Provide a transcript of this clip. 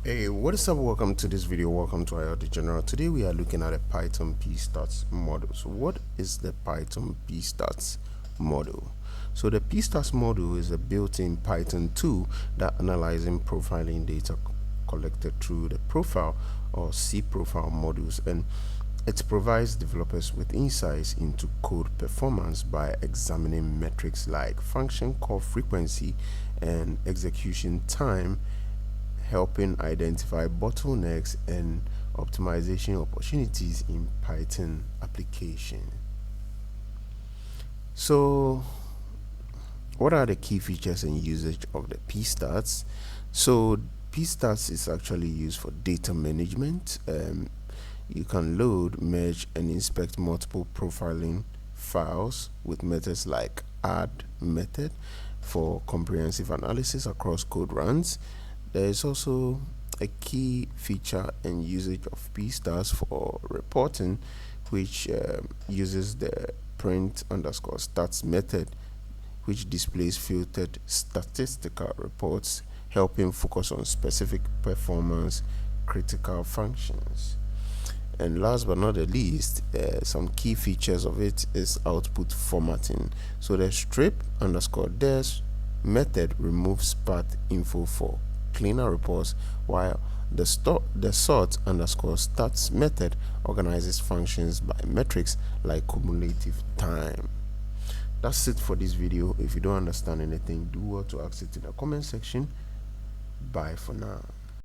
Hey, what is up? Welcome to this video. Welcome to IoT General. Today we are looking at a Python pstats model. So what is the Python pstats model? So the pstats model is a built-in Python tool that analyzing profiling data collected through the profile or C profile models, and it provides developers with insights into code performance by examining metrics like function call frequency and execution time, helping identify bottlenecks and optimization opportunities in Python application. So what are the key features and usage of the pstats? So pstats is actually used for data management. You can load, merge and inspect multiple profiling files with methods like add method for comprehensive analysis across code runs. There is also a key feature and usage of pstats for reporting, which uses the print_stats method, which displays filtered statistical reports, helping focus on specific performance critical functions. And last but not the least, some key features of it is output formatting. So the strip_des method removes path info for cleaner reports, while the sort_stats method organizes functions by metrics like cumulative time. That's it for this video. If you don't understand anything, do well to ask it in the comment section. Bye for now.